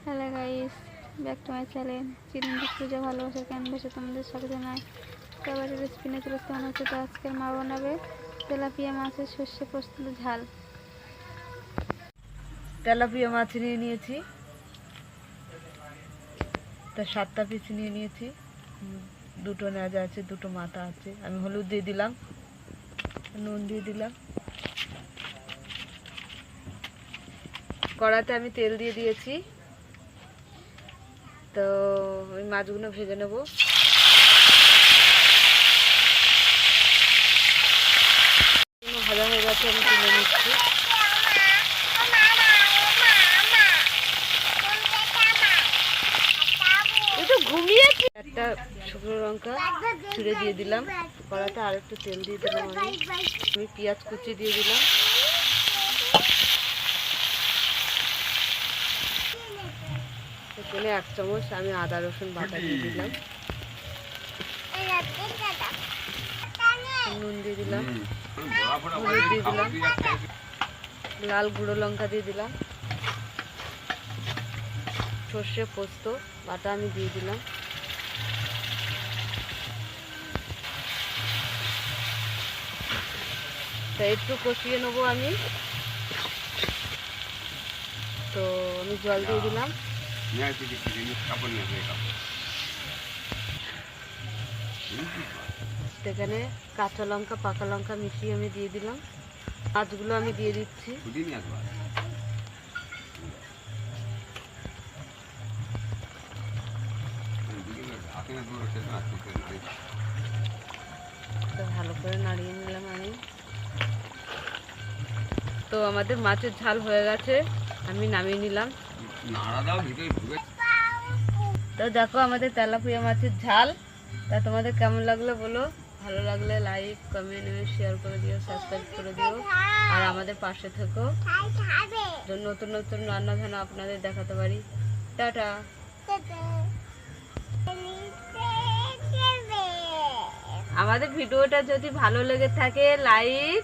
Hello guys, back to my channel Chiranjit Puja ভালোবাসার ক্যানভাসে তোমাদের স্বাগত জানাই। তো আবার রেসিপি নিয়ে চলে আসতে মনে হচ্ছে। তো আজকের মা বানাবে তেলাপিয়া মাছের সর্ষে পোস্ত ঝাল। তেলাপিয়া মাছ নিয়ে নিয়েছি, তা 7টা পিস নিয়ে নিয়েছি। দুটো নেজা আছে, দুটো মাথা আছে। আমি হলুদ দিয়ে দিলাম, নুন দিয়ে দিলাম। কড়াতে আমি তেল দিয়ে দিয়েছি। তো ওই মাছগুলো ভেজে নেব। ভাজা হয়ে গেছে, আমি তুলে নিচ্ছি। একটা শুকনো লঙ্কা ছুঁড়ে দিয়ে দিলাম। কড়াতে আর একটু তেল দিয়ে দিলাম। আমি পেঁয়াজ কুচি দিয়ে দিলাম। এখানে 1 চামচ আমি আদা রসুন বাটা দিয়ে দিলাম। নুন দিয়ে দিলাম, হলুদ দিয়ে দিলাম, লাল গুঁড়ো লঙ্কা দিয়ে দিলাম, সর্ষে পোস্ত বাটা আমি দিয়ে দিলাম। তা একটু কষিয়ে নেবো আমি। তো আমি জল দিয়ে দিলাম। এখানে কাঁচা লঙ্কা পাকা লঙ্কা মিশিয়ে আমি দিয়ে দিলাম। মাছগুলো আমি দিয়ে দিচ্ছি। ভালো করে নাড়িয়ে নিলাম আমি। তো আমাদের মাছের ঝাল হয়ে গেছে, আমি নামিয়ে নিলাম। তো দেখো আমাদের তেলাপিয়া মাছের ঝাল। তা তোমাদের কেমন লাগলো বলো। ভালো লাগলে লাইক কমেন্ট শেয়ার করে দিও, সাবস্ক্রাইব করে দিও, আর আমাদের পাশে থেকো। নতুন নতুন রান্না যেন আপনাদের দেখাতে পারি। টাটা। আমাদের ভিডিওটা যদি ভালো লেগে থাকে লাইক